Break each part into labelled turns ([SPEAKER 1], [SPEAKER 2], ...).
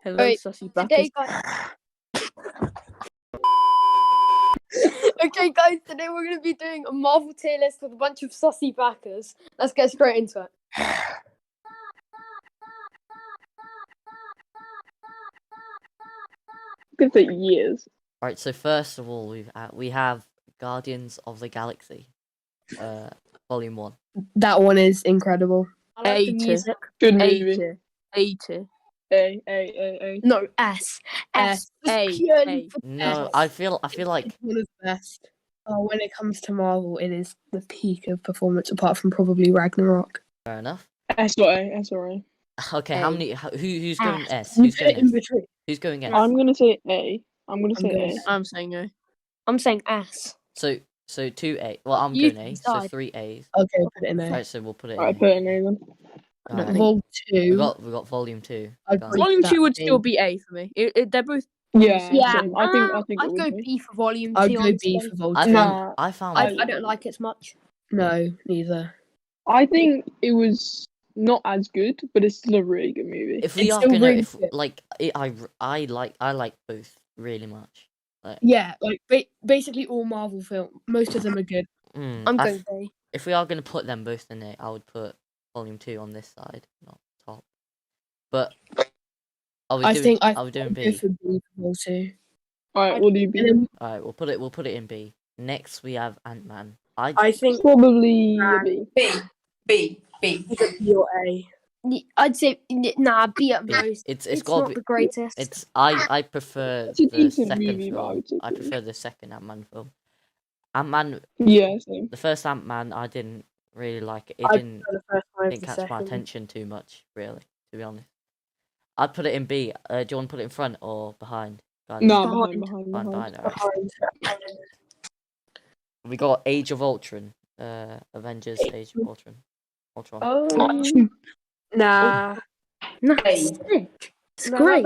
[SPEAKER 1] Hello,
[SPEAKER 2] Alright,
[SPEAKER 1] sussy
[SPEAKER 2] today,
[SPEAKER 1] backers.
[SPEAKER 2] guys. Okay, guys, today we're going to be doing a Marvel tier list with a bunch of sussy backers. Let's get straight into it.
[SPEAKER 1] Could take years.
[SPEAKER 3] Alright, so first of all, we have Guardians of the Galaxy, Volume 1.
[SPEAKER 2] That one is incredible.
[SPEAKER 1] I like the music.
[SPEAKER 4] Good
[SPEAKER 1] A
[SPEAKER 4] movie.
[SPEAKER 1] tier. A tier.
[SPEAKER 4] A.
[SPEAKER 2] No, S.
[SPEAKER 1] S.
[SPEAKER 2] Just
[SPEAKER 1] A.
[SPEAKER 2] purely
[SPEAKER 1] A.
[SPEAKER 2] for
[SPEAKER 3] No,
[SPEAKER 2] S.
[SPEAKER 3] I feel like
[SPEAKER 2] It's one of the best. When it comes to Marvel, it is the peak of performance, apart from probably Ragnarok.
[SPEAKER 3] fair enough.
[SPEAKER 4] S or A. S or A.
[SPEAKER 3] Okay, who's going S?
[SPEAKER 2] We
[SPEAKER 3] Who's
[SPEAKER 2] put it
[SPEAKER 3] going
[SPEAKER 2] in
[SPEAKER 3] S?
[SPEAKER 2] between.
[SPEAKER 3] Who's going S?
[SPEAKER 4] I'm gonna say A. I'm gonna
[SPEAKER 2] I'm
[SPEAKER 4] say
[SPEAKER 2] going
[SPEAKER 4] A.
[SPEAKER 2] S.
[SPEAKER 1] I'm saying A.
[SPEAKER 2] I'm saying S.
[SPEAKER 3] So 2A. Well, I'm
[SPEAKER 2] You
[SPEAKER 3] going A. So
[SPEAKER 2] decide.
[SPEAKER 3] 3 A's.
[SPEAKER 2] Okay, we'll put it in there.
[SPEAKER 3] Right, so we'll put it
[SPEAKER 4] Alright,
[SPEAKER 3] in.
[SPEAKER 4] put it in A then.
[SPEAKER 3] Alright.
[SPEAKER 2] Vol 2.
[SPEAKER 3] We got Volume 2.
[SPEAKER 2] I'd
[SPEAKER 3] Guys.
[SPEAKER 2] put
[SPEAKER 1] Volume
[SPEAKER 2] that
[SPEAKER 1] 2 would
[SPEAKER 2] in.
[SPEAKER 1] still be A for me. They're both.
[SPEAKER 4] Yeah,
[SPEAKER 2] Yeah,
[SPEAKER 4] same. I think
[SPEAKER 2] I'd
[SPEAKER 4] it
[SPEAKER 2] go
[SPEAKER 4] would be.
[SPEAKER 2] B for Volume 2.
[SPEAKER 1] I'd go
[SPEAKER 2] honestly.
[SPEAKER 1] B for Vol
[SPEAKER 3] I
[SPEAKER 1] 2.
[SPEAKER 3] found
[SPEAKER 2] I don't like it as much. No, neither.
[SPEAKER 4] I think it was not as good, but it's still a really good movie.
[SPEAKER 3] if we
[SPEAKER 2] It's
[SPEAKER 3] are
[SPEAKER 2] still
[SPEAKER 3] gonna
[SPEAKER 2] really
[SPEAKER 3] if
[SPEAKER 2] good.
[SPEAKER 3] like it, I like both really much.
[SPEAKER 2] Yeah, like basically all Marvel films, most of them are good. I'm
[SPEAKER 3] I
[SPEAKER 2] going
[SPEAKER 3] f-
[SPEAKER 2] B.
[SPEAKER 3] If we are gonna put them both in it, I would put Volume 2 on this side, not top. But are we doing
[SPEAKER 2] I'd
[SPEAKER 3] B?
[SPEAKER 2] go for B for Vol 2.
[SPEAKER 4] Alright, what do you
[SPEAKER 2] And
[SPEAKER 4] be?
[SPEAKER 2] then
[SPEAKER 3] Alright, we'll put it in B. Next we have Ant-Man.
[SPEAKER 2] I think
[SPEAKER 4] Probably a B.
[SPEAKER 5] B.
[SPEAKER 2] either B or A. I'd say nah, B at
[SPEAKER 3] B.
[SPEAKER 2] most.
[SPEAKER 3] It's
[SPEAKER 2] It's
[SPEAKER 3] gotta
[SPEAKER 2] not
[SPEAKER 3] be.
[SPEAKER 2] the greatest.
[SPEAKER 3] It's I prefer
[SPEAKER 4] It's a
[SPEAKER 3] the
[SPEAKER 4] decent
[SPEAKER 3] second
[SPEAKER 4] movie, but I
[SPEAKER 3] film.
[SPEAKER 4] would say
[SPEAKER 3] I
[SPEAKER 4] B.
[SPEAKER 3] prefer the second Ant-Man film. Ant-Man,
[SPEAKER 4] Yeah, same.
[SPEAKER 3] the first Ant-Man, I didn't really like it. It
[SPEAKER 2] I
[SPEAKER 3] didn't
[SPEAKER 2] prefer the first one over the
[SPEAKER 3] catch my
[SPEAKER 2] second.
[SPEAKER 3] attention too much, really, to be honest. I'd put it in B. Do you want to put it in front or behind?
[SPEAKER 4] No,
[SPEAKER 2] Behind.
[SPEAKER 4] behind.
[SPEAKER 3] Alright. We got Age of Ultron. Avengers Age of Ultron.
[SPEAKER 4] Oh,
[SPEAKER 2] Nah. Nah, it's sick. It's great.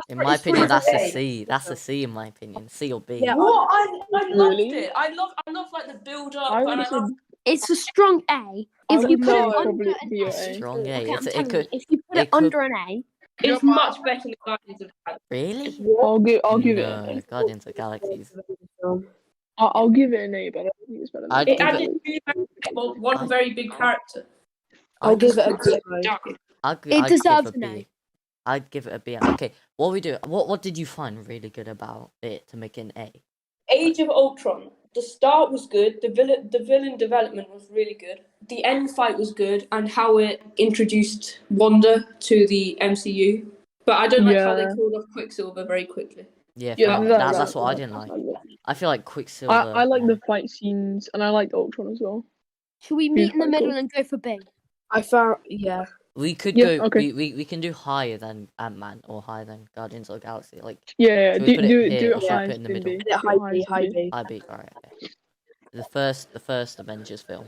[SPEAKER 3] In my opinion, that's a C. That's a C in my opinion. C or B.
[SPEAKER 2] Yeah.
[SPEAKER 5] What? I loved
[SPEAKER 4] Really?
[SPEAKER 5] it. I love like the build up,
[SPEAKER 4] I
[SPEAKER 5] and
[SPEAKER 4] would
[SPEAKER 5] I
[SPEAKER 4] have
[SPEAKER 5] love.
[SPEAKER 4] said
[SPEAKER 2] It's a strong A.
[SPEAKER 4] I
[SPEAKER 2] If you
[SPEAKER 4] would
[SPEAKER 2] put
[SPEAKER 4] say
[SPEAKER 2] it under
[SPEAKER 4] probably
[SPEAKER 2] an
[SPEAKER 4] B or
[SPEAKER 2] S,
[SPEAKER 4] A.
[SPEAKER 3] Strong A.
[SPEAKER 2] okay, I'm
[SPEAKER 3] It
[SPEAKER 2] telling
[SPEAKER 3] could.
[SPEAKER 2] you, if you put
[SPEAKER 3] it
[SPEAKER 2] it under an A,
[SPEAKER 5] It's much better than Guardians of the Galaxy.
[SPEAKER 3] Really?
[SPEAKER 4] I'll give it
[SPEAKER 3] No,
[SPEAKER 4] an A.
[SPEAKER 3] Guardians of the Galaxies.
[SPEAKER 4] I'll give it an A, but I don't think it's better than
[SPEAKER 3] I'd
[SPEAKER 5] It
[SPEAKER 3] give
[SPEAKER 5] added
[SPEAKER 3] it.
[SPEAKER 5] one very big character.
[SPEAKER 2] I'll give it a
[SPEAKER 5] B.
[SPEAKER 2] It deserves an A.
[SPEAKER 3] I'd give it a B. Okay, what we do? What did you find really good about it to make it an A?
[SPEAKER 5] Age of Ultron. The start was good. The villain development was really good. The end fight was good, and how it introduced Wanda to the MCU. But I don't like how they
[SPEAKER 4] Yeah.
[SPEAKER 5] killed off Quicksilver very quickly.
[SPEAKER 3] Yeah,
[SPEAKER 4] Yeah,
[SPEAKER 3] that's what I didn't like. I feel like Quicksilver.
[SPEAKER 4] I like the fight scenes, and I liked Ultron as well.
[SPEAKER 2] Should we meet in the
[SPEAKER 4] quite
[SPEAKER 2] middle
[SPEAKER 4] cool.
[SPEAKER 2] and go for B?
[SPEAKER 1] Yeah.
[SPEAKER 3] We could
[SPEAKER 4] Yeah,
[SPEAKER 3] go.
[SPEAKER 4] okay.
[SPEAKER 3] We can do higher than Ant-Man or higher than Guardians of the Galaxy. Like
[SPEAKER 4] Yeah,
[SPEAKER 3] Should we put it
[SPEAKER 4] do
[SPEAKER 3] here
[SPEAKER 4] it
[SPEAKER 3] or should we
[SPEAKER 4] high
[SPEAKER 3] put it in the
[SPEAKER 4] in
[SPEAKER 3] middle?
[SPEAKER 4] B.
[SPEAKER 1] Yeah, high
[SPEAKER 4] High
[SPEAKER 1] B,
[SPEAKER 4] in
[SPEAKER 1] high B.
[SPEAKER 3] I B. Alright. Okay. The first Avengers film.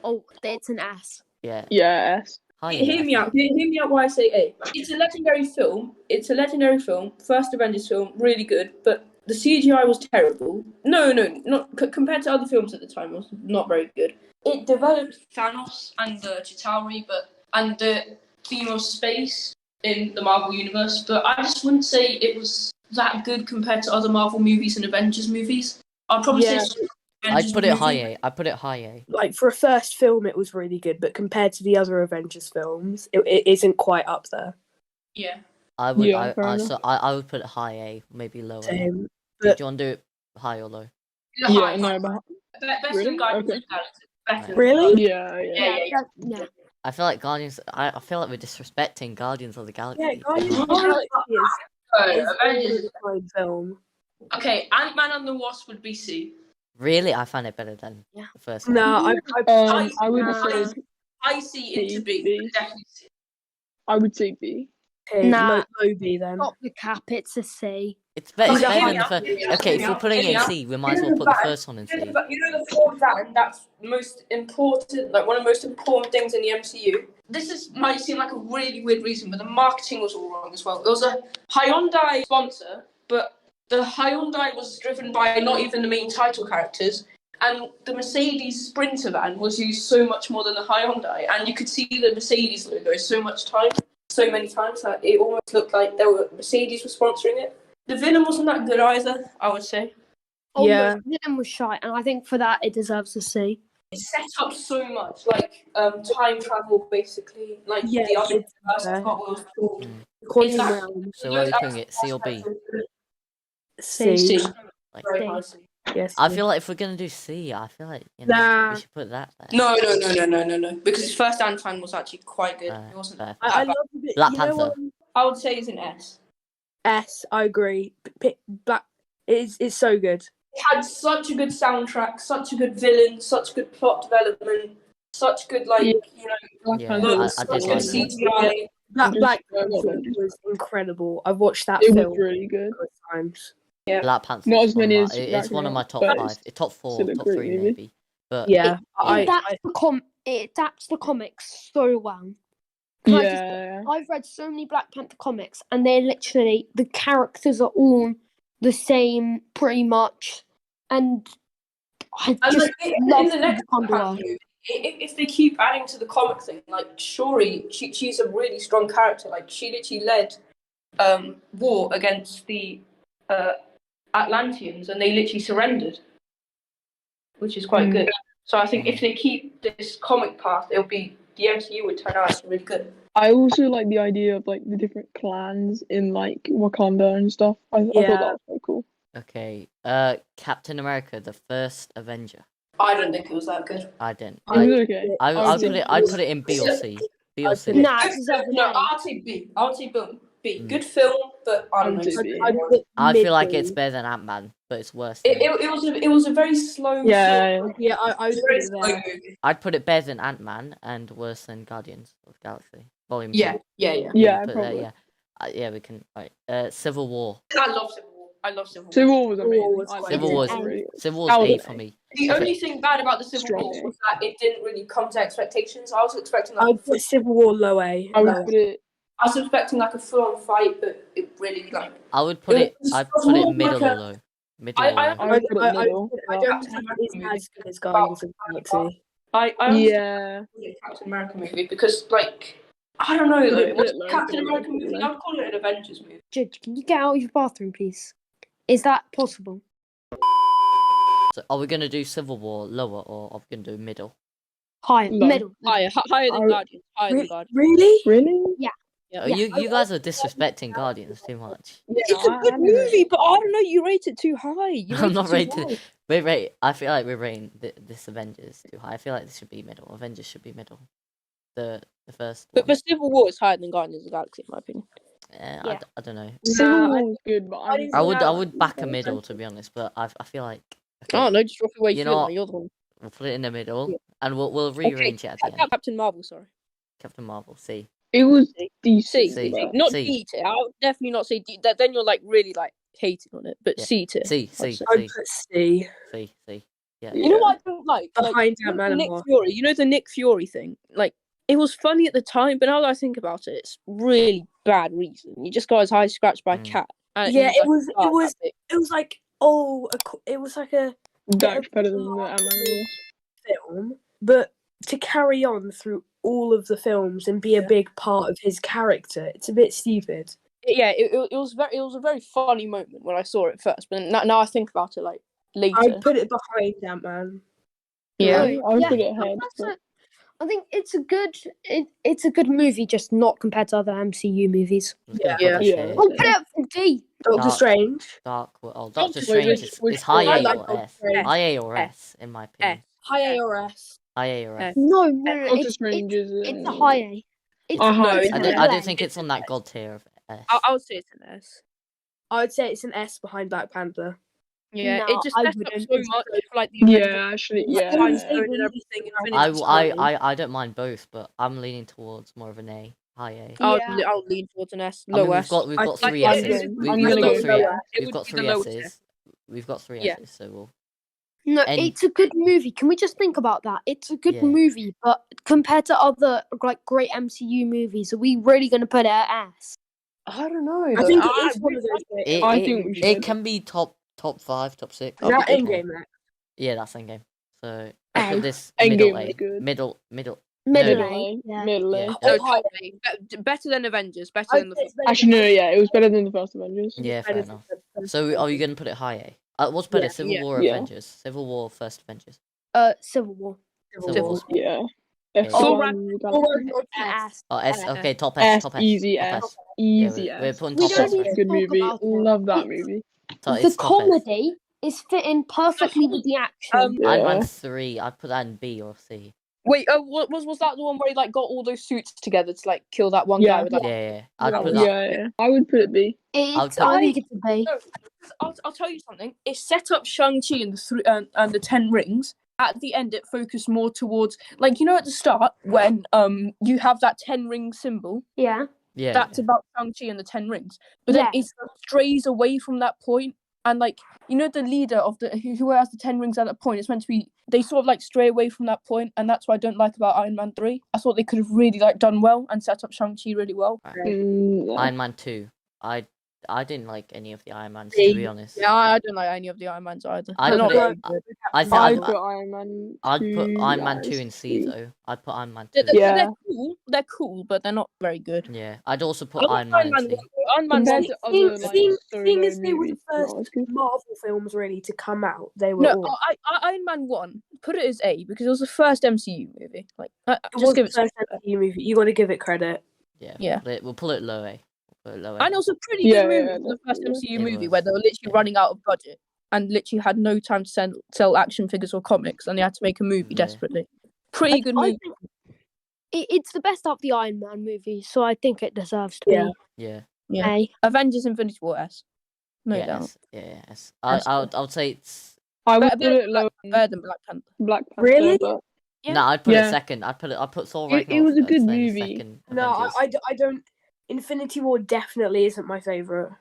[SPEAKER 2] Oh, it's an S.
[SPEAKER 3] Yeah.
[SPEAKER 4] Yeah, S.
[SPEAKER 3] Higher.
[SPEAKER 5] Hear me out. Hear me out. Why I say A. It's a legendary film. First Avengers film, really good. But the CGI was terrible. No, not compared to other films at the time. It was not very good. It developed Thanos and the Chitauri, and the theme of space in the Marvel universe. But I just wouldn't say it was that good compared to other Marvel movies and Avengers movies. I'd probably say.
[SPEAKER 3] I'd put it high A. I put it high A.
[SPEAKER 1] Like for a first film, it was really good, but compared to the other Avengers films, it isn't quite up there.
[SPEAKER 5] Yeah.
[SPEAKER 3] I would.
[SPEAKER 4] Yeah, fair enough.
[SPEAKER 3] I would put it high A, maybe low A.
[SPEAKER 1] Same.
[SPEAKER 3] Do you want to do it high or low?
[SPEAKER 4] Yeah, no, but
[SPEAKER 5] Better
[SPEAKER 4] Really?
[SPEAKER 5] than Guardians
[SPEAKER 4] Okay.
[SPEAKER 5] of the Galaxy. Better.
[SPEAKER 1] Really?
[SPEAKER 4] yeah.
[SPEAKER 2] Yeah.
[SPEAKER 3] I feel like Guardians. I feel like we're disrespecting Guardians of the Galaxy.
[SPEAKER 1] Yeah, Guardians of the Galaxy is
[SPEAKER 5] Avengers.
[SPEAKER 1] a fine film.
[SPEAKER 5] Okay, Ant-Man and the Wasp would be C.
[SPEAKER 3] Really, I find it better than
[SPEAKER 1] Yeah.
[SPEAKER 3] the first one.
[SPEAKER 1] No,
[SPEAKER 4] I would
[SPEAKER 2] Nah.
[SPEAKER 4] say
[SPEAKER 5] I see into B.
[SPEAKER 4] B.
[SPEAKER 5] Definitely C.
[SPEAKER 4] I would say B.
[SPEAKER 1] okay,
[SPEAKER 2] Nah.
[SPEAKER 1] low B then.
[SPEAKER 2] Stop the cap. It's a C.
[SPEAKER 3] It's better,
[SPEAKER 5] Okay,
[SPEAKER 3] than
[SPEAKER 5] hear
[SPEAKER 3] the
[SPEAKER 5] me out,
[SPEAKER 3] first.
[SPEAKER 5] hear me out,
[SPEAKER 3] Okay,
[SPEAKER 5] hear
[SPEAKER 3] if
[SPEAKER 5] me
[SPEAKER 3] we're
[SPEAKER 5] out,
[SPEAKER 3] putting
[SPEAKER 5] hear
[SPEAKER 3] it
[SPEAKER 5] me
[SPEAKER 3] in
[SPEAKER 5] out.
[SPEAKER 3] C, we might as well put the first one in C.
[SPEAKER 5] You know the Ford van, that's the most important, like one of the most important things in the MCU. Might seem like a really weird reason, but the marketing was all wrong as well. It was a Hyundai sponsor, but the Hyundai was driven by not even the main title characters, and the Mercedes Sprinter van was used so much more than the Hyundai, and you could see the Mercedes logo so much time. so many times that it almost looked like Mercedes was sponsoring it. The villain wasn't that good either, I would say.
[SPEAKER 2] Oh,
[SPEAKER 1] Yeah.
[SPEAKER 2] the villain was shy, and I think for that it deserves a C.
[SPEAKER 5] It set up so much, like time travel, basically. Like
[SPEAKER 1] Yeah,
[SPEAKER 5] the other
[SPEAKER 1] it's
[SPEAKER 5] universe, I forgot what it was called.
[SPEAKER 1] The quantum
[SPEAKER 5] that-
[SPEAKER 1] realm.
[SPEAKER 3] So what are we putting it? C or B?
[SPEAKER 1] C.
[SPEAKER 5] C.
[SPEAKER 3] Like,
[SPEAKER 5] Very
[SPEAKER 2] C.
[SPEAKER 5] high C.
[SPEAKER 1] Yes.
[SPEAKER 3] I feel like if we're gonna do C, I feel like
[SPEAKER 1] Nah.
[SPEAKER 3] we should put that there.
[SPEAKER 5] No. Because his first Ant-Man was actually quite good. It wasn't.
[SPEAKER 3] Fair.
[SPEAKER 1] I love it.
[SPEAKER 3] Black
[SPEAKER 1] You know
[SPEAKER 3] Panther.
[SPEAKER 5] I would say it's an S.
[SPEAKER 1] S. I agree. Black. It's so good.
[SPEAKER 5] It had such a good soundtrack, such a good villain, such good plot development, such good
[SPEAKER 4] Yeah. Black
[SPEAKER 3] Yeah,
[SPEAKER 4] Panther
[SPEAKER 5] looks,
[SPEAKER 3] I
[SPEAKER 5] such
[SPEAKER 3] did
[SPEAKER 5] good
[SPEAKER 3] like that.
[SPEAKER 5] CGI.
[SPEAKER 1] Black
[SPEAKER 4] Yeah,
[SPEAKER 1] Panther was incredible. I've watched that
[SPEAKER 4] It
[SPEAKER 1] film
[SPEAKER 4] was really good.
[SPEAKER 1] times.
[SPEAKER 3] Black Panther.
[SPEAKER 4] Not as many as
[SPEAKER 3] it's one of my top
[SPEAKER 4] but
[SPEAKER 3] 5, top 4,
[SPEAKER 4] still a
[SPEAKER 3] top
[SPEAKER 4] great
[SPEAKER 3] 3
[SPEAKER 4] movie.
[SPEAKER 3] maybe. But
[SPEAKER 1] Yeah,
[SPEAKER 2] It adapts the comics so well. Can I just-
[SPEAKER 4] Yeah.
[SPEAKER 2] I've read so many Black Panther comics, and they're literally the characters are all the same pretty much, and I
[SPEAKER 5] And
[SPEAKER 2] just
[SPEAKER 5] like,
[SPEAKER 2] love
[SPEAKER 5] in the next
[SPEAKER 2] Wakanda
[SPEAKER 5] Black
[SPEAKER 2] world.
[SPEAKER 5] movie, if they keep adding to the comic thing, like Shuri, she's a really strong character. Like she literally led war against the Atlanteans, and they literally surrendered, which is quite good. So I think if they keep this comic path, it'll be the MCU would turn out really good.
[SPEAKER 4] I also like the idea of like the different clans in like Wakanda and stuff. I thought
[SPEAKER 1] Yeah.
[SPEAKER 4] that was quite cool.
[SPEAKER 3] okay, Captain America, the first Avenger.
[SPEAKER 5] I don't think it was that good.
[SPEAKER 3] I didn't.
[SPEAKER 4] It was okay.
[SPEAKER 3] I'd put it in B or C. B or
[SPEAKER 1] I'd
[SPEAKER 3] C.
[SPEAKER 1] put it-
[SPEAKER 2] Nah, it deserves an
[SPEAKER 5] No,
[SPEAKER 2] A.
[SPEAKER 5] I'd say B. I would say B. Good film, but I don't know.
[SPEAKER 4] I would say B.
[SPEAKER 1] I'd put
[SPEAKER 3] I feel like
[SPEAKER 1] mid-B.
[SPEAKER 3] it's better than Ant-Man, but it's worse. Than
[SPEAKER 5] It was a very slow.
[SPEAKER 4] Yeah.
[SPEAKER 5] film.
[SPEAKER 1] Yeah, I
[SPEAKER 5] It
[SPEAKER 1] would
[SPEAKER 5] was a
[SPEAKER 1] put
[SPEAKER 5] very
[SPEAKER 1] it
[SPEAKER 5] slow
[SPEAKER 1] there.
[SPEAKER 5] movie.
[SPEAKER 3] I'd put it better than Ant-Man and worse than Guardians of the Galaxy Volume 2.
[SPEAKER 5] Yeah.
[SPEAKER 4] Yeah,
[SPEAKER 3] Put that,
[SPEAKER 4] probably.
[SPEAKER 3] yeah. Yeah, we can. Right. Civil War.
[SPEAKER 5] I love Civil War. I love Civil War.
[SPEAKER 4] Civil War was amazing.
[SPEAKER 1] War was
[SPEAKER 4] I
[SPEAKER 1] quite
[SPEAKER 3] Civil
[SPEAKER 1] good.
[SPEAKER 3] War's
[SPEAKER 4] really good.
[SPEAKER 3] Civil
[SPEAKER 4] That
[SPEAKER 3] War's
[SPEAKER 4] was
[SPEAKER 3] A for
[SPEAKER 4] an
[SPEAKER 3] me.
[SPEAKER 5] The
[SPEAKER 3] Okay.
[SPEAKER 5] only thing bad about the Civil
[SPEAKER 4] Strong
[SPEAKER 5] War
[SPEAKER 4] A.
[SPEAKER 5] was that it didn't really come to expectations. I was expecting like
[SPEAKER 1] I'd put Civil War low A.
[SPEAKER 4] I would
[SPEAKER 1] low A.
[SPEAKER 4] put it.
[SPEAKER 5] I was expecting like a full-on fight, but it really like.
[SPEAKER 3] I would put it. I'd put it
[SPEAKER 5] more
[SPEAKER 3] middle
[SPEAKER 5] like
[SPEAKER 3] or
[SPEAKER 5] a-
[SPEAKER 3] low. Middle
[SPEAKER 5] I-
[SPEAKER 3] or
[SPEAKER 5] I-
[SPEAKER 3] low.
[SPEAKER 4] I would put it middle.
[SPEAKER 1] I
[SPEAKER 4] but-
[SPEAKER 1] don't think it's as good as Guardians of the Galaxy.
[SPEAKER 5] I
[SPEAKER 4] Yeah.
[SPEAKER 5] a Captain America movie because like I don't know
[SPEAKER 4] Put
[SPEAKER 5] though.
[SPEAKER 4] it
[SPEAKER 5] It was
[SPEAKER 4] low,
[SPEAKER 5] Captain
[SPEAKER 4] put it low,
[SPEAKER 5] America
[SPEAKER 4] put it
[SPEAKER 5] movie.
[SPEAKER 4] low.
[SPEAKER 5] I'd call it an Avengers movie.
[SPEAKER 2] Judge, can you get out of your bathroom, please? Is that possible?
[SPEAKER 3] So are we gonna do Civil War lower or are we gonna do middle?
[SPEAKER 2] Higher,
[SPEAKER 4] Low.
[SPEAKER 2] middle.
[SPEAKER 6] Higher than
[SPEAKER 1] I-
[SPEAKER 6] Guardians. Higher than Guardians.
[SPEAKER 1] Really?
[SPEAKER 4] Really?
[SPEAKER 3] Oh, you guys are disrespecting Guardians too much.
[SPEAKER 4] Yeah,
[SPEAKER 6] It's a good
[SPEAKER 4] I never-
[SPEAKER 6] movie, but I don't know. You rate it too high. You
[SPEAKER 3] I'm
[SPEAKER 6] rate
[SPEAKER 3] not
[SPEAKER 6] it too
[SPEAKER 3] rating.
[SPEAKER 6] high.
[SPEAKER 3] I feel like we're rating this Avengers too high. I feel like this should be middle. Avengers should be middle. The first
[SPEAKER 6] But
[SPEAKER 3] one.
[SPEAKER 6] Civil War is higher than Guardians of the Galaxy, in my opinion.
[SPEAKER 2] Yeah.
[SPEAKER 3] I don't know.
[SPEAKER 4] Civil
[SPEAKER 1] Nah,
[SPEAKER 4] War was good, but
[SPEAKER 1] I didn't
[SPEAKER 3] I
[SPEAKER 1] Yeah.
[SPEAKER 3] would back a middle to be honest, but I feel like okay,
[SPEAKER 6] Oh no, just rock away.
[SPEAKER 3] You
[SPEAKER 6] You
[SPEAKER 3] know what?
[SPEAKER 6] You're the one.
[SPEAKER 3] we'll put it in the middle
[SPEAKER 6] Yeah.
[SPEAKER 3] and we'll rearrange it at the end.
[SPEAKER 6] Captain Marvel, sorry.
[SPEAKER 3] Captain Marvel, C.
[SPEAKER 4] it was
[SPEAKER 6] C.
[SPEAKER 4] decent.
[SPEAKER 6] C.
[SPEAKER 4] but-
[SPEAKER 6] Not
[SPEAKER 3] C.
[SPEAKER 6] D tier. I would definitely not say D. Then you're like really like hating on it. But
[SPEAKER 3] Yeah.
[SPEAKER 6] C tier.
[SPEAKER 3] C, C,
[SPEAKER 6] say.
[SPEAKER 1] I'd
[SPEAKER 3] C,
[SPEAKER 1] put C.
[SPEAKER 3] C. Yeah.
[SPEAKER 6] You know what I don't like?
[SPEAKER 1] Behind
[SPEAKER 6] you know
[SPEAKER 1] Ant-Man
[SPEAKER 6] the
[SPEAKER 1] and
[SPEAKER 6] Nick
[SPEAKER 1] Wasp.
[SPEAKER 6] Fury. You know the Nick Fury thing. Like it was funny at the time, but now that I think about it, it's really bad reason. You just got his eye scratched by a cat. And
[SPEAKER 1] Yeah,
[SPEAKER 6] he was
[SPEAKER 1] it
[SPEAKER 6] like,
[SPEAKER 1] was
[SPEAKER 6] "Oh,
[SPEAKER 1] it was like it was like a
[SPEAKER 4] That's better than the Ant-Man.
[SPEAKER 1] film, but to carry on through all of the films and be a big part of his character, it's a bit stupid.
[SPEAKER 6] yeah, it was a very funny moment when I saw it first, but now I think about it like later.
[SPEAKER 1] I'd put it behind Ant-Man.
[SPEAKER 6] Yeah.
[SPEAKER 4] I would
[SPEAKER 2] Yeah,
[SPEAKER 4] put it ahead.
[SPEAKER 2] That's
[SPEAKER 4] but-
[SPEAKER 2] it. I think it's a good movie, just not compared to other MCU movies.
[SPEAKER 1] Yeah.
[SPEAKER 4] Yeah.
[SPEAKER 2] I'll put it up from D.
[SPEAKER 1] Doctor
[SPEAKER 3] Dark.
[SPEAKER 1] Strange.
[SPEAKER 3] Doctor
[SPEAKER 4] Doctor
[SPEAKER 3] Strange
[SPEAKER 4] Strange,
[SPEAKER 3] is high
[SPEAKER 1] I
[SPEAKER 3] A
[SPEAKER 1] like
[SPEAKER 3] or
[SPEAKER 1] Doctor
[SPEAKER 3] S.
[SPEAKER 1] Strange.
[SPEAKER 3] High A or
[SPEAKER 6] S.
[SPEAKER 3] S in my opinion.
[SPEAKER 1] High A or S.
[SPEAKER 3] High A or S.
[SPEAKER 2] No,
[SPEAKER 4] Doctor
[SPEAKER 2] it's
[SPEAKER 4] Strange is.
[SPEAKER 2] it's a high A. It's
[SPEAKER 4] A high
[SPEAKER 2] it's
[SPEAKER 4] A.
[SPEAKER 3] I
[SPEAKER 2] a
[SPEAKER 3] don't
[SPEAKER 2] level.
[SPEAKER 3] think it's on that god tier of S.
[SPEAKER 6] I would say it's an S.
[SPEAKER 1] I'd say it's an S behind Black Panther.
[SPEAKER 6] Yeah,
[SPEAKER 2] No,
[SPEAKER 6] it just
[SPEAKER 2] I
[SPEAKER 6] messed up
[SPEAKER 2] wouldn't.
[SPEAKER 6] so much for like the Avengers.
[SPEAKER 4] Yeah, actually, yeah.
[SPEAKER 6] Time
[SPEAKER 1] Yeah.
[SPEAKER 6] zone and everything. And
[SPEAKER 3] I,
[SPEAKER 6] Infinity Stones.
[SPEAKER 3] I don't mind both, but I'm leaning towards more of an A, high A.
[SPEAKER 2] Yeah.
[SPEAKER 6] I'll lean towards an S.
[SPEAKER 3] I mean,
[SPEAKER 6] Low
[SPEAKER 3] we've
[SPEAKER 6] S.
[SPEAKER 3] got
[SPEAKER 1] I
[SPEAKER 3] three
[SPEAKER 1] think
[SPEAKER 3] S's.
[SPEAKER 1] it's-
[SPEAKER 3] We've
[SPEAKER 4] I'm
[SPEAKER 3] got
[SPEAKER 4] gonna go
[SPEAKER 3] three.
[SPEAKER 4] lower.
[SPEAKER 6] It
[SPEAKER 3] We've
[SPEAKER 6] would
[SPEAKER 3] got
[SPEAKER 6] be the
[SPEAKER 3] three
[SPEAKER 6] lowest
[SPEAKER 3] S's. We've got three
[SPEAKER 6] Yeah.
[SPEAKER 3] S's, so we'll.
[SPEAKER 2] No,
[SPEAKER 3] And-
[SPEAKER 2] it's a good movie. Can we just think about that? It's a good
[SPEAKER 3] Yeah.
[SPEAKER 2] movie, but compared to other like great MCU movies, are we really going to put it at S?
[SPEAKER 6] I don't know.
[SPEAKER 1] I think it is one of those.
[SPEAKER 4] I think we
[SPEAKER 3] it
[SPEAKER 4] should.
[SPEAKER 3] can be top 5, top 6.
[SPEAKER 1] Is that
[SPEAKER 3] I'll be good.
[SPEAKER 1] Endgame? Max?
[SPEAKER 3] Yeah, that's Endgame. So I
[SPEAKER 2] A.
[SPEAKER 3] put this
[SPEAKER 4] Endgame
[SPEAKER 3] middle
[SPEAKER 4] was
[SPEAKER 3] A,
[SPEAKER 4] good.
[SPEAKER 3] middle.
[SPEAKER 2] Middle
[SPEAKER 3] No.
[SPEAKER 2] A. Yeah.
[SPEAKER 4] Middle
[SPEAKER 3] Yeah.
[SPEAKER 4] A.
[SPEAKER 6] No,
[SPEAKER 1] Oh,
[SPEAKER 6] top A. Better than Avengers. Better
[SPEAKER 1] I'd
[SPEAKER 6] than the.
[SPEAKER 1] say it's better
[SPEAKER 4] Actually,
[SPEAKER 1] than
[SPEAKER 4] no, yeah, it was better than the first Avengers.
[SPEAKER 3] Yeah, fair
[SPEAKER 1] better than
[SPEAKER 3] enough.
[SPEAKER 1] the first
[SPEAKER 3] So, are you
[SPEAKER 1] Avengers.
[SPEAKER 3] going to put it high A? What's better,
[SPEAKER 1] Yeah,
[SPEAKER 3] Civil
[SPEAKER 6] yeah,
[SPEAKER 3] War or
[SPEAKER 4] yeah.
[SPEAKER 3] Avengers? Civil War, first Avengers.
[SPEAKER 2] Civil War.
[SPEAKER 3] Civil War.
[SPEAKER 4] Yeah.
[SPEAKER 3] Okay.
[SPEAKER 6] Thor
[SPEAKER 4] F1
[SPEAKER 6] Ragnarok.
[SPEAKER 4] Galaxy.
[SPEAKER 1] Or S.
[SPEAKER 3] Oh, S.
[SPEAKER 6] Uh,
[SPEAKER 3] Okay, top S.
[SPEAKER 4] S,
[SPEAKER 3] Top S.
[SPEAKER 4] easy
[SPEAKER 3] Top
[SPEAKER 4] S.
[SPEAKER 3] S.
[SPEAKER 4] Easy
[SPEAKER 3] Yeah, we're
[SPEAKER 4] S.
[SPEAKER 3] putting
[SPEAKER 2] We
[SPEAKER 3] top
[SPEAKER 2] don't
[SPEAKER 3] S.
[SPEAKER 2] need
[SPEAKER 3] for
[SPEAKER 2] to
[SPEAKER 3] it.
[SPEAKER 4] Good
[SPEAKER 2] talk
[SPEAKER 4] movie.
[SPEAKER 2] about it.
[SPEAKER 4] Love that
[SPEAKER 2] It's-
[SPEAKER 4] movie.
[SPEAKER 3] So
[SPEAKER 2] The
[SPEAKER 3] it's top S.
[SPEAKER 2] comedy is fitting perfectly with the action.
[SPEAKER 4] Yeah.
[SPEAKER 3] Iron Man 3. I'd put that in B or C.
[SPEAKER 6] Wait, what was that the one where he like got all those suits together to like kill that one
[SPEAKER 4] Yeah.
[SPEAKER 6] guy with that?
[SPEAKER 3] Yeah. I'd
[SPEAKER 1] That
[SPEAKER 3] put
[SPEAKER 1] was-
[SPEAKER 3] that.
[SPEAKER 4] Yeah. I would put it B.
[SPEAKER 2] It's,
[SPEAKER 3] put-
[SPEAKER 2] I think it's a B.
[SPEAKER 6] No, I'll tell you something. It set up Shang-Chi and the Ten Rings. At the end, it focused more towards like at the start when you have that Ten Ring symbol.
[SPEAKER 2] Yeah.
[SPEAKER 3] Yeah.
[SPEAKER 6] That's about Shang-Chi and the Ten Rings. But then
[SPEAKER 2] Yeah.
[SPEAKER 6] it strays away from that point, and like the leader of the who has the Ten Rings at that point. It's meant to be they sort of like stray away from that point, and that's what I don't like about Iron Man 3. I thought they could have really like done well and set up Shang-Chi really well.
[SPEAKER 4] No.
[SPEAKER 3] Iron Man 2. I didn't like any of the Iron Mans, to be honest.
[SPEAKER 6] Yeah, I don't like any of the Iron Mans either.
[SPEAKER 3] I'd
[SPEAKER 6] They're not
[SPEAKER 3] put it-
[SPEAKER 6] very good.
[SPEAKER 3] I'd
[SPEAKER 4] I'd
[SPEAKER 3] put
[SPEAKER 4] put Iron Man.
[SPEAKER 3] I'd put
[SPEAKER 4] 2
[SPEAKER 3] Iron Man 2
[SPEAKER 4] as
[SPEAKER 3] in C,
[SPEAKER 4] C.
[SPEAKER 3] though. I'd put Iron Man 2.
[SPEAKER 4] Yeah.
[SPEAKER 6] They're cool, but they're not very good.
[SPEAKER 3] Yeah. I'd also put
[SPEAKER 6] I like
[SPEAKER 3] Iron Man in C.
[SPEAKER 6] Iron Man
[SPEAKER 4] Compared
[SPEAKER 6] 1.
[SPEAKER 4] to other like
[SPEAKER 1] Seeing
[SPEAKER 4] solo
[SPEAKER 1] as they were the
[SPEAKER 4] movies,
[SPEAKER 1] first
[SPEAKER 4] not as good.
[SPEAKER 1] Marvel films really to come out, they were
[SPEAKER 6] No,
[SPEAKER 1] all.
[SPEAKER 6] Iron Man 1. Put it as A because it was the first MCU movie. Like,
[SPEAKER 1] It
[SPEAKER 6] just
[SPEAKER 1] was
[SPEAKER 6] give
[SPEAKER 1] the
[SPEAKER 6] it.
[SPEAKER 1] first MCU movie. You got to give it credit.
[SPEAKER 6] Yeah.
[SPEAKER 3] We'll pull it low A. We'll put it low A.
[SPEAKER 6] And it was a pretty
[SPEAKER 4] Yeah,
[SPEAKER 6] good movie
[SPEAKER 4] yeah,
[SPEAKER 6] for the first
[SPEAKER 4] definitely.
[SPEAKER 6] MCU
[SPEAKER 3] It
[SPEAKER 6] movie
[SPEAKER 3] was,
[SPEAKER 6] where they were literally
[SPEAKER 3] yeah.
[SPEAKER 6] running out of budget and literally had no time to sell action figures or comics, and they had to make a movie
[SPEAKER 3] Yeah.
[SPEAKER 6] desperately. Pretty good
[SPEAKER 2] I
[SPEAKER 6] movie.
[SPEAKER 2] think it's the best out of the Iron Man movies, so I think it deserves to
[SPEAKER 1] Yeah.
[SPEAKER 3] Yeah.
[SPEAKER 2] be
[SPEAKER 6] Yeah.
[SPEAKER 2] A.
[SPEAKER 6] Avengers Infinity War S. No
[SPEAKER 3] yeah,
[SPEAKER 6] doubt.
[SPEAKER 3] S. Yeah, S.
[SPEAKER 6] S.
[SPEAKER 3] I would say it's.
[SPEAKER 4] I would
[SPEAKER 6] Better
[SPEAKER 4] put it lower
[SPEAKER 6] Better
[SPEAKER 4] than
[SPEAKER 6] than Black Panther.
[SPEAKER 4] Black Panther,
[SPEAKER 1] Really?
[SPEAKER 4] but
[SPEAKER 6] Yeah.
[SPEAKER 3] No, I'd put it
[SPEAKER 4] Yeah.
[SPEAKER 3] second. I'd put Thor
[SPEAKER 4] It
[SPEAKER 3] Ragnarok.
[SPEAKER 4] was a
[SPEAKER 3] I'd
[SPEAKER 4] good
[SPEAKER 3] say
[SPEAKER 4] movie.
[SPEAKER 3] Second
[SPEAKER 1] No,
[SPEAKER 3] Avengers.
[SPEAKER 1] I don't. Infinity War definitely isn't my favorite.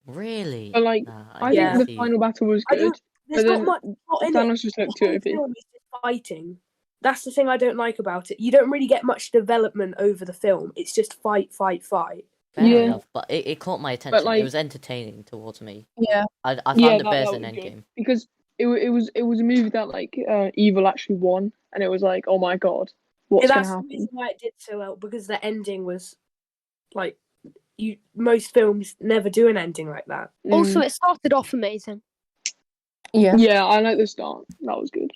[SPEAKER 3] Really?
[SPEAKER 4] but like
[SPEAKER 3] Nah,
[SPEAKER 4] I
[SPEAKER 1] Yeah.
[SPEAKER 4] think the
[SPEAKER 3] see.
[SPEAKER 4] final battle was
[SPEAKER 1] I
[SPEAKER 4] good.
[SPEAKER 1] don't. There's
[SPEAKER 4] But
[SPEAKER 1] not
[SPEAKER 4] then
[SPEAKER 1] much plot in it.
[SPEAKER 4] Thanos just
[SPEAKER 1] The
[SPEAKER 4] looked too
[SPEAKER 1] whole
[SPEAKER 4] OP.
[SPEAKER 1] film is just fighting. That's the thing I don't like about it. You don't really get much development over the film. It's just fight, fight, fight.
[SPEAKER 3] Fair
[SPEAKER 4] Yeah.
[SPEAKER 3] enough, but it caught my attention.
[SPEAKER 4] like-
[SPEAKER 3] It was entertaining towards me.
[SPEAKER 6] Yeah.
[SPEAKER 3] I
[SPEAKER 4] Yeah,
[SPEAKER 3] found it
[SPEAKER 4] that
[SPEAKER 3] better
[SPEAKER 4] was
[SPEAKER 3] than
[SPEAKER 4] good.
[SPEAKER 3] Endgame.
[SPEAKER 4] Because it was a movie that like evil actually won, and it was like, oh my god, what's
[SPEAKER 1] Yeah,
[SPEAKER 4] gonna
[SPEAKER 1] that's the
[SPEAKER 4] happen?
[SPEAKER 1] reason why it did so well, because the ending was like most films never do an ending like that.
[SPEAKER 2] Also, it started off amazing.
[SPEAKER 6] Yeah.
[SPEAKER 4] Yeah, I like the start. That was good.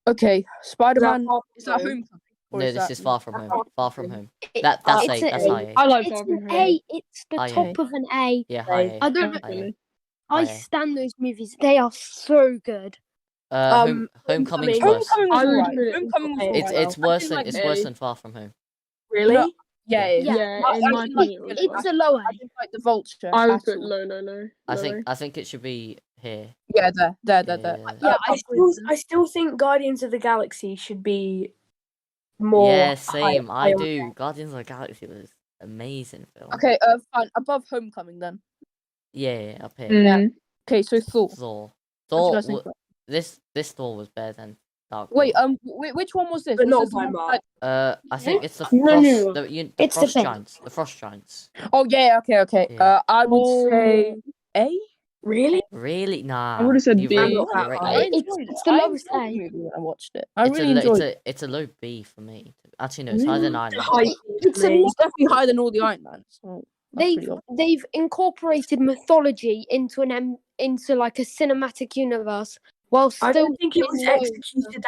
[SPEAKER 6] Okay. Spider-Man.
[SPEAKER 1] Far From
[SPEAKER 6] Is that
[SPEAKER 1] Home?
[SPEAKER 6] Homecoming? Or
[SPEAKER 3] No,
[SPEAKER 6] is
[SPEAKER 3] this
[SPEAKER 6] that-
[SPEAKER 3] is Far From
[SPEAKER 1] That's
[SPEAKER 3] Home.
[SPEAKER 1] Far
[SPEAKER 3] Far
[SPEAKER 1] From
[SPEAKER 3] from
[SPEAKER 1] Home.
[SPEAKER 3] Home.
[SPEAKER 2] It-
[SPEAKER 3] That's
[SPEAKER 2] it's
[SPEAKER 3] A.
[SPEAKER 2] a
[SPEAKER 3] That's
[SPEAKER 2] A.
[SPEAKER 3] high A.
[SPEAKER 4] I like
[SPEAKER 2] It's
[SPEAKER 4] Far From
[SPEAKER 2] an
[SPEAKER 4] Home.
[SPEAKER 2] A. It's the
[SPEAKER 3] High
[SPEAKER 2] top
[SPEAKER 3] A.
[SPEAKER 2] of an A.
[SPEAKER 3] Yeah, high A.
[SPEAKER 2] I don't know.
[SPEAKER 4] Definitely.
[SPEAKER 2] I
[SPEAKER 3] High A.
[SPEAKER 2] stand those movies. They are so good.
[SPEAKER 3] Homecoming's
[SPEAKER 1] Homecoming-
[SPEAKER 3] worse.
[SPEAKER 6] Homecoming was
[SPEAKER 4] I would
[SPEAKER 6] alright.
[SPEAKER 4] put it-
[SPEAKER 6] Homecoming was
[SPEAKER 1] okay.
[SPEAKER 3] It's
[SPEAKER 6] alright.
[SPEAKER 3] it's worse
[SPEAKER 6] I
[SPEAKER 3] than
[SPEAKER 6] didn't
[SPEAKER 3] it's
[SPEAKER 6] like
[SPEAKER 3] worse
[SPEAKER 6] it.
[SPEAKER 3] than Far From Home.
[SPEAKER 1] Really?
[SPEAKER 6] No. Yeah, it is.
[SPEAKER 2] Yeah.
[SPEAKER 4] Yeah,
[SPEAKER 6] I
[SPEAKER 4] in my
[SPEAKER 6] didn't like
[SPEAKER 4] opinion, it was.
[SPEAKER 2] It's
[SPEAKER 4] worse.
[SPEAKER 2] a low A.
[SPEAKER 6] I didn't like the Vulture.
[SPEAKER 4] I would
[SPEAKER 6] at
[SPEAKER 4] put
[SPEAKER 6] all.
[SPEAKER 4] low.
[SPEAKER 3] I think it should be here.
[SPEAKER 6] Yeah, there.
[SPEAKER 3] Yeah.
[SPEAKER 2] Yeah,
[SPEAKER 1] I still think Guardians of the Galaxy should be more.
[SPEAKER 3] Yeah, same.
[SPEAKER 1] high
[SPEAKER 3] I
[SPEAKER 1] on
[SPEAKER 3] do.
[SPEAKER 1] there.
[SPEAKER 3] Guardians of the Galaxy was amazing film.
[SPEAKER 6] Okay, fine. Above Homecoming then.
[SPEAKER 3] Yeah, up here.
[SPEAKER 4] Mm.
[SPEAKER 6] Okay, so Thor.
[SPEAKER 3] Thor.
[SPEAKER 6] What do you
[SPEAKER 3] Thor.
[SPEAKER 6] guys think about-
[SPEAKER 3] This Thor was better than Dark.
[SPEAKER 6] Wait,
[SPEAKER 3] World.
[SPEAKER 6] which one was this?
[SPEAKER 1] But
[SPEAKER 6] Was
[SPEAKER 1] not
[SPEAKER 6] this the
[SPEAKER 1] by
[SPEAKER 6] one
[SPEAKER 1] much.
[SPEAKER 3] I think it's the
[SPEAKER 4] No,
[SPEAKER 3] frost.
[SPEAKER 4] no.
[SPEAKER 3] The
[SPEAKER 2] It's the
[SPEAKER 3] frost
[SPEAKER 2] thing.
[SPEAKER 3] giants. The frost giants.
[SPEAKER 6] Oh yeah, okay.
[SPEAKER 3] Yeah.
[SPEAKER 6] I would
[SPEAKER 4] Oh.
[SPEAKER 6] say A.
[SPEAKER 1] Really?
[SPEAKER 3] Really? Nah.
[SPEAKER 4] I would've said
[SPEAKER 3] you
[SPEAKER 4] B.
[SPEAKER 3] ranked-
[SPEAKER 1] I'm not
[SPEAKER 3] you
[SPEAKER 1] that
[SPEAKER 3] ranked
[SPEAKER 1] high.
[SPEAKER 3] it.
[SPEAKER 2] It's the lowest
[SPEAKER 6] enjoyed
[SPEAKER 2] A.
[SPEAKER 6] the movie when I watched it. I
[SPEAKER 3] It's
[SPEAKER 6] really
[SPEAKER 3] a
[SPEAKER 6] enjoyed
[SPEAKER 3] it's
[SPEAKER 6] it.
[SPEAKER 3] it's a low B for me. Actually, no, it's higher than Iron Man.
[SPEAKER 1] High
[SPEAKER 2] It's
[SPEAKER 1] for
[SPEAKER 2] a
[SPEAKER 1] me.
[SPEAKER 6] It's definitely higher than all the Iron Mans. So that's pretty obvious.
[SPEAKER 2] They've incorporated mythology into into like a cinematic universe while still.
[SPEAKER 1] I don't think it was
[SPEAKER 2] being known
[SPEAKER 1] executed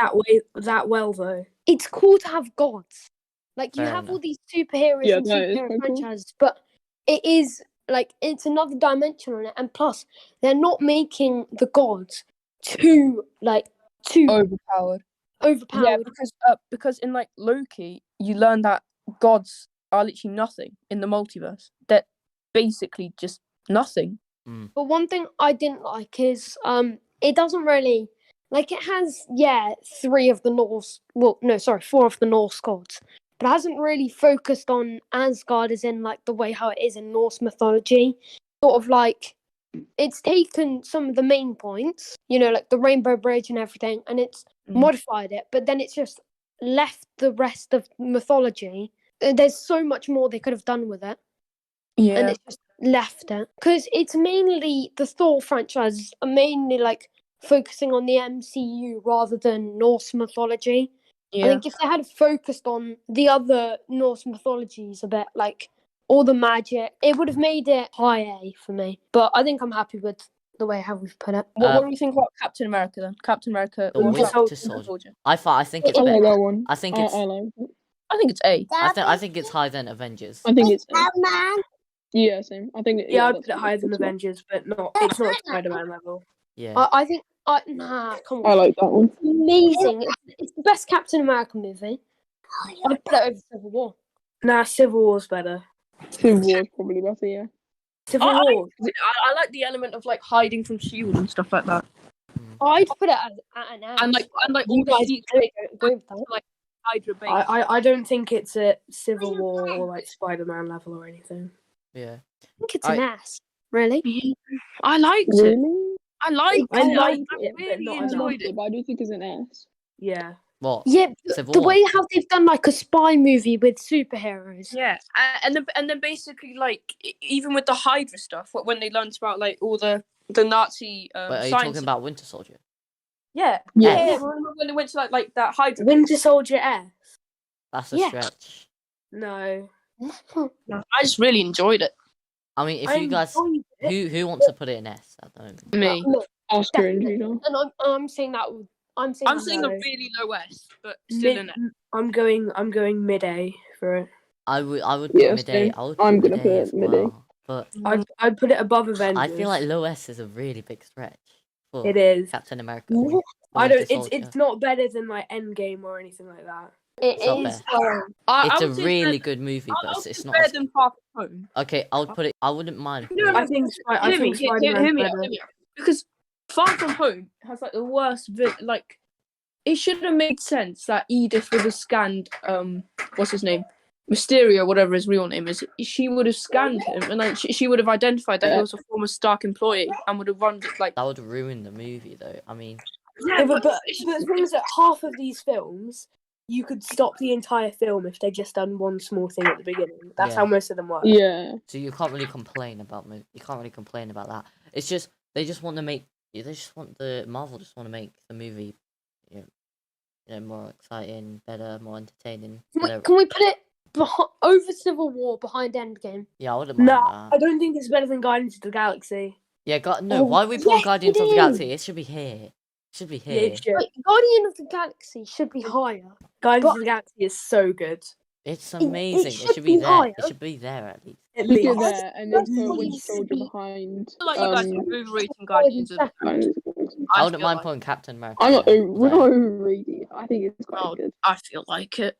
[SPEAKER 1] that well though.
[SPEAKER 2] It's cool to have gods. Like you
[SPEAKER 3] Fair
[SPEAKER 2] have all
[SPEAKER 3] enough.
[SPEAKER 2] these superheroes
[SPEAKER 4] Yeah,
[SPEAKER 2] and
[SPEAKER 4] that is
[SPEAKER 2] superhero
[SPEAKER 4] quite cool.
[SPEAKER 2] franchises, but it is like it's another dimension on it. And plus, they're not making the gods too
[SPEAKER 6] Overpowered.
[SPEAKER 2] overpowered.
[SPEAKER 6] Yeah, because in like Loki, you learn that gods are literally nothing in the multiverse. They're basically just nothing.
[SPEAKER 2] But one thing I didn't like is it doesn't really like it has 4 of the Norse gods, but it hasn't really focused on Asgard as in like the way how it is in Norse mythology. Sort of like it's taken some of the main points, like the Rainbow Bridge and everything, and it's modified it, but then it's just left the rest of mythology. There's so much more they could have done with it.
[SPEAKER 6] Yeah.
[SPEAKER 2] And it's just left it because it's mainly the Thor franchise are mainly like focusing on the MCU rather than Norse mythology. I think if they had focused on the other Norse mythologies a bit, like all the magic, it would have made it high A for me. But I think I'm happy with the way how we've put it.
[SPEAKER 6] What do we think about Captain America then? Captain America.
[SPEAKER 3] The
[SPEAKER 1] Winter
[SPEAKER 3] Winter
[SPEAKER 1] Soldier.
[SPEAKER 3] Soldier. I think it's
[SPEAKER 4] I like
[SPEAKER 3] better.
[SPEAKER 4] that one.
[SPEAKER 3] I think
[SPEAKER 4] I
[SPEAKER 3] it's
[SPEAKER 4] like it.
[SPEAKER 6] I think it's A.
[SPEAKER 3] I think it's higher than Avengers.
[SPEAKER 4] I think it's yeah, same. I think
[SPEAKER 1] Yeah, I'd
[SPEAKER 4] that's
[SPEAKER 1] put it
[SPEAKER 4] what
[SPEAKER 1] higher than
[SPEAKER 4] it's about.
[SPEAKER 1] Avengers, but it's not Spider-Man level.
[SPEAKER 3] Yeah.
[SPEAKER 2] I think, nah, come
[SPEAKER 4] I
[SPEAKER 2] on.
[SPEAKER 4] like that one.
[SPEAKER 2] Amazing. It's the best Captain America movie. I'd put it over Civil War.
[SPEAKER 1] Nah, Civil War's better.
[SPEAKER 4] Civil War is probably better, yeah.
[SPEAKER 1] Civil
[SPEAKER 6] I
[SPEAKER 1] War.
[SPEAKER 6] I like the element of like hiding from Shield and stuff like that,
[SPEAKER 2] I'd put it at an A.
[SPEAKER 6] and like all
[SPEAKER 2] You
[SPEAKER 6] the
[SPEAKER 2] guys
[SPEAKER 6] secret
[SPEAKER 2] clearly don't agree with that.
[SPEAKER 6] like Hydra base.
[SPEAKER 1] I don't think it's a Civil War or like Spider-Man level or anything.
[SPEAKER 3] Yeah.
[SPEAKER 2] I think it's an S. Really?
[SPEAKER 6] I liked it.
[SPEAKER 4] Really?
[SPEAKER 6] I liked
[SPEAKER 1] I
[SPEAKER 6] it.
[SPEAKER 1] liked
[SPEAKER 6] I
[SPEAKER 1] it, but
[SPEAKER 6] really
[SPEAKER 1] not
[SPEAKER 4] I
[SPEAKER 1] enough.
[SPEAKER 6] enjoyed
[SPEAKER 4] liked
[SPEAKER 6] it.
[SPEAKER 4] it, but I do think it's an S.
[SPEAKER 1] Yeah.
[SPEAKER 3] What?
[SPEAKER 2] Yeah,
[SPEAKER 3] Civil
[SPEAKER 2] the
[SPEAKER 3] War.
[SPEAKER 2] way how they've done like a spy movie with superheroes.
[SPEAKER 6] Yeah, and then basically like even with the Hydra stuff, when they learned about like all the Nazi
[SPEAKER 3] Wait, are you
[SPEAKER 6] science.
[SPEAKER 3] talking about Winter Soldier?
[SPEAKER 6] Yeah,
[SPEAKER 4] Yeah.
[SPEAKER 6] yeah. Remember when they went to like that Hydra?
[SPEAKER 1] Winter Soldier S.
[SPEAKER 3] That's a
[SPEAKER 2] Yeah.
[SPEAKER 3] stretch.
[SPEAKER 1] No.
[SPEAKER 6] I just really enjoyed it.
[SPEAKER 3] I mean, if
[SPEAKER 1] I
[SPEAKER 3] you guys,
[SPEAKER 1] enjoyed it.
[SPEAKER 3] who wants to put it in S at the moment?
[SPEAKER 6] Me,
[SPEAKER 4] Oscar and
[SPEAKER 2] Definitely.
[SPEAKER 4] Judah.
[SPEAKER 2] And I'm saying that. I'm saying.
[SPEAKER 6] I'm
[SPEAKER 2] that
[SPEAKER 6] saying
[SPEAKER 1] no.
[SPEAKER 6] a really low S, but still in it.
[SPEAKER 1] I'm going mid A for it.
[SPEAKER 3] I would put
[SPEAKER 4] Yeah,
[SPEAKER 3] mid A.
[SPEAKER 4] same.
[SPEAKER 3] I would
[SPEAKER 4] I'm
[SPEAKER 3] put
[SPEAKER 4] gonna
[SPEAKER 3] mid A
[SPEAKER 4] put
[SPEAKER 3] as
[SPEAKER 4] mid-A.
[SPEAKER 3] well. But
[SPEAKER 1] I'd put it above Avengers.
[SPEAKER 3] I feel like low S is a really big stretch for
[SPEAKER 1] it is.
[SPEAKER 3] Captain America.
[SPEAKER 2] Yeah.
[SPEAKER 3] or
[SPEAKER 1] I
[SPEAKER 3] Winter
[SPEAKER 1] don't. It's
[SPEAKER 3] Soldier.
[SPEAKER 1] it's not better than like Endgame or anything like that.
[SPEAKER 2] It
[SPEAKER 3] It's not
[SPEAKER 2] is.
[SPEAKER 3] bad.
[SPEAKER 6] I
[SPEAKER 3] It's a
[SPEAKER 6] would say
[SPEAKER 3] really
[SPEAKER 6] better-
[SPEAKER 3] good movie,
[SPEAKER 6] I
[SPEAKER 3] but
[SPEAKER 6] would
[SPEAKER 3] it's
[SPEAKER 6] say
[SPEAKER 3] not.
[SPEAKER 6] better
[SPEAKER 3] As...
[SPEAKER 6] than Far From Home.
[SPEAKER 3] Okay, I would put it. I wouldn't mind.
[SPEAKER 6] No,
[SPEAKER 1] I think I
[SPEAKER 6] Hear
[SPEAKER 1] think
[SPEAKER 6] me,
[SPEAKER 1] Spider-Man's
[SPEAKER 6] hear me out,
[SPEAKER 1] better.
[SPEAKER 6] hear me out. Because Far From Home has like the worst like it should have made sense that Edith would have scanned what's his name? Mysterio, whatever his real name is, she would have scanned him and like she would have identified that he was a former Stark employee and would have run like
[SPEAKER 3] That would ruin the movie, though. I mean,
[SPEAKER 1] Yeah, but the thing is that half of these films, you could stop the entire film if they just done one small thing at the beginning. That's
[SPEAKER 3] Yeah.
[SPEAKER 1] how most of them work.
[SPEAKER 4] Yeah.
[SPEAKER 3] so you can't really complain about that. It's just they just want to make. Marvel just want to make the movie, more exciting, better, more entertaining. better.
[SPEAKER 2] Can we put it over Civil War behind Endgame?
[SPEAKER 3] Yeah, I wouldn't mind
[SPEAKER 1] No,
[SPEAKER 3] that.
[SPEAKER 1] I don't think it's better than Guardians of the Galaxy.
[SPEAKER 3] Yeah, no.
[SPEAKER 2] Oh,
[SPEAKER 3] Why are we putting
[SPEAKER 2] yes,
[SPEAKER 3] Guardians
[SPEAKER 2] it
[SPEAKER 3] of the
[SPEAKER 2] is.
[SPEAKER 3] Galaxy? It should be here. It should be
[SPEAKER 1] Yeah,
[SPEAKER 3] here.
[SPEAKER 1] it should.
[SPEAKER 2] Wait, Guardian of the Galaxy should be higher.
[SPEAKER 1] Guardians
[SPEAKER 2] but-
[SPEAKER 1] of the Galaxy is so good.
[SPEAKER 3] It's amazing. It
[SPEAKER 2] should
[SPEAKER 3] should be
[SPEAKER 2] be
[SPEAKER 3] there.
[SPEAKER 2] higher.
[SPEAKER 3] It should be there at least.
[SPEAKER 1] At
[SPEAKER 4] Put it
[SPEAKER 1] least.
[SPEAKER 4] there and then
[SPEAKER 2] Yes,
[SPEAKER 4] put Winter
[SPEAKER 2] yes.
[SPEAKER 4] Soldier behind.
[SPEAKER 6] I feel like you guys are overrating Guardians of
[SPEAKER 3] I wouldn't
[SPEAKER 6] feel
[SPEAKER 3] mind
[SPEAKER 6] like-
[SPEAKER 3] putting Captain America.
[SPEAKER 4] I'm not.
[SPEAKER 3] there,
[SPEAKER 4] We're
[SPEAKER 3] but
[SPEAKER 4] not overrating it. I think it's quite
[SPEAKER 6] Oh,
[SPEAKER 4] good.
[SPEAKER 6] I feel like it.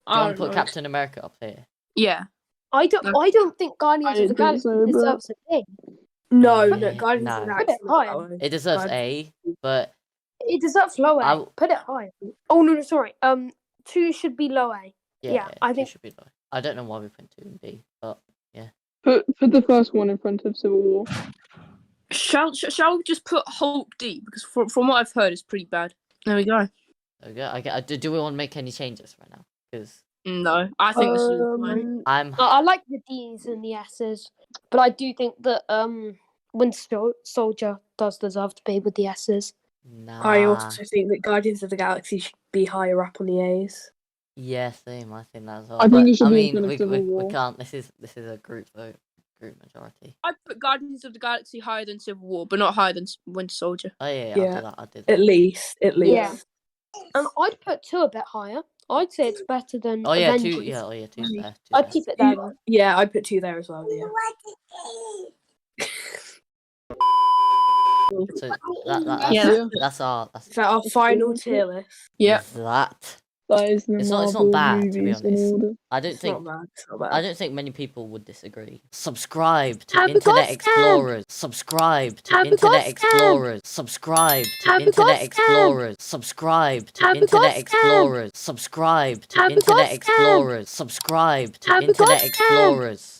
[SPEAKER 3] Do you
[SPEAKER 6] I
[SPEAKER 3] want to
[SPEAKER 6] don't
[SPEAKER 3] put
[SPEAKER 6] know.
[SPEAKER 3] Captain America up here?
[SPEAKER 6] Yeah.
[SPEAKER 2] I don't think Guardians
[SPEAKER 4] I
[SPEAKER 2] of the
[SPEAKER 4] don't think
[SPEAKER 2] Galaxy
[SPEAKER 4] so, but-
[SPEAKER 2] deserves a A.
[SPEAKER 1] No,
[SPEAKER 3] Yeah,
[SPEAKER 1] no, Guardians
[SPEAKER 3] no.
[SPEAKER 1] of the
[SPEAKER 2] Put it
[SPEAKER 1] Galaxy.
[SPEAKER 2] higher.
[SPEAKER 1] No.
[SPEAKER 3] It deserves
[SPEAKER 1] Guardians-
[SPEAKER 3] A, but
[SPEAKER 2] It deserves low A.
[SPEAKER 3] I w-
[SPEAKER 2] Put it higher. Oh no, sorry. 2 should be low A.
[SPEAKER 3] yeah,
[SPEAKER 2] I
[SPEAKER 3] it
[SPEAKER 2] think-
[SPEAKER 3] should be low. I don't know why we put 2 and B, but
[SPEAKER 4] Put the first one in front of Civil War.
[SPEAKER 6] Shall we just put Hulk D because from what I've heard, it's pretty bad. There we go.
[SPEAKER 3] okay. Do we want to make any changes right now? Because
[SPEAKER 6] No, I think this is fine.
[SPEAKER 3] I'm
[SPEAKER 2] I like the D's and the S's, but I do think that Winter Soldier does deserve to be with the S's.
[SPEAKER 3] nah.
[SPEAKER 1] I also think that Guardians of the Galaxy should be higher up on the A's.
[SPEAKER 3] Yeah, same. I think that as well.
[SPEAKER 4] I think
[SPEAKER 3] But,
[SPEAKER 4] it should
[SPEAKER 3] I
[SPEAKER 4] be
[SPEAKER 3] mean,
[SPEAKER 4] in front of Civil
[SPEAKER 3] we
[SPEAKER 4] War.
[SPEAKER 3] can't. This is a group vote, group majority.
[SPEAKER 6] I'd put Guardians of the Galaxy higher than Civil War, but not higher than Winter Soldier.
[SPEAKER 3] Oh yeah,
[SPEAKER 1] Yeah.
[SPEAKER 3] I'll do that.
[SPEAKER 1] At least.
[SPEAKER 2] Yeah. And I'd put 2 a bit higher. I'd say it's better than
[SPEAKER 3] Oh yeah,
[SPEAKER 2] Avengers.
[SPEAKER 3] 2. Yeah, oh yeah, 2's there. 2's
[SPEAKER 2] I'd
[SPEAKER 3] there.
[SPEAKER 2] keep it there. Though.
[SPEAKER 1] Yeah, I'd put 2 there as well. Yeah.
[SPEAKER 3] So that's
[SPEAKER 6] Yeah.
[SPEAKER 3] that's our
[SPEAKER 1] Is that our final tier list?
[SPEAKER 6] Yeah.
[SPEAKER 3] that.
[SPEAKER 4] That is the
[SPEAKER 3] It's not
[SPEAKER 4] Marvel
[SPEAKER 3] bad, to be
[SPEAKER 4] movies in
[SPEAKER 3] honest.
[SPEAKER 4] order.
[SPEAKER 3] I don't
[SPEAKER 1] It's
[SPEAKER 3] think
[SPEAKER 1] not bad. It's not bad.
[SPEAKER 3] I don't think many people would disagree. Subscribe to
[SPEAKER 2] Have a
[SPEAKER 3] Internet
[SPEAKER 2] gossip.
[SPEAKER 3] Explorers. Subscribe to
[SPEAKER 2] Have a
[SPEAKER 3] Internet
[SPEAKER 2] gossip.
[SPEAKER 3] Explorers. Subscribe to
[SPEAKER 2] Have a
[SPEAKER 3] Internet
[SPEAKER 2] gossip.
[SPEAKER 3] Explorers. Subscribe to
[SPEAKER 2] Have a
[SPEAKER 3] Internet
[SPEAKER 2] gossip.
[SPEAKER 3] Explorers. Subscribe to
[SPEAKER 2] Have a
[SPEAKER 3] Internet
[SPEAKER 2] gossip.
[SPEAKER 3] Explorers. Subscribe to
[SPEAKER 2] Have a
[SPEAKER 3] Internet
[SPEAKER 2] gossip.
[SPEAKER 3] Explorers.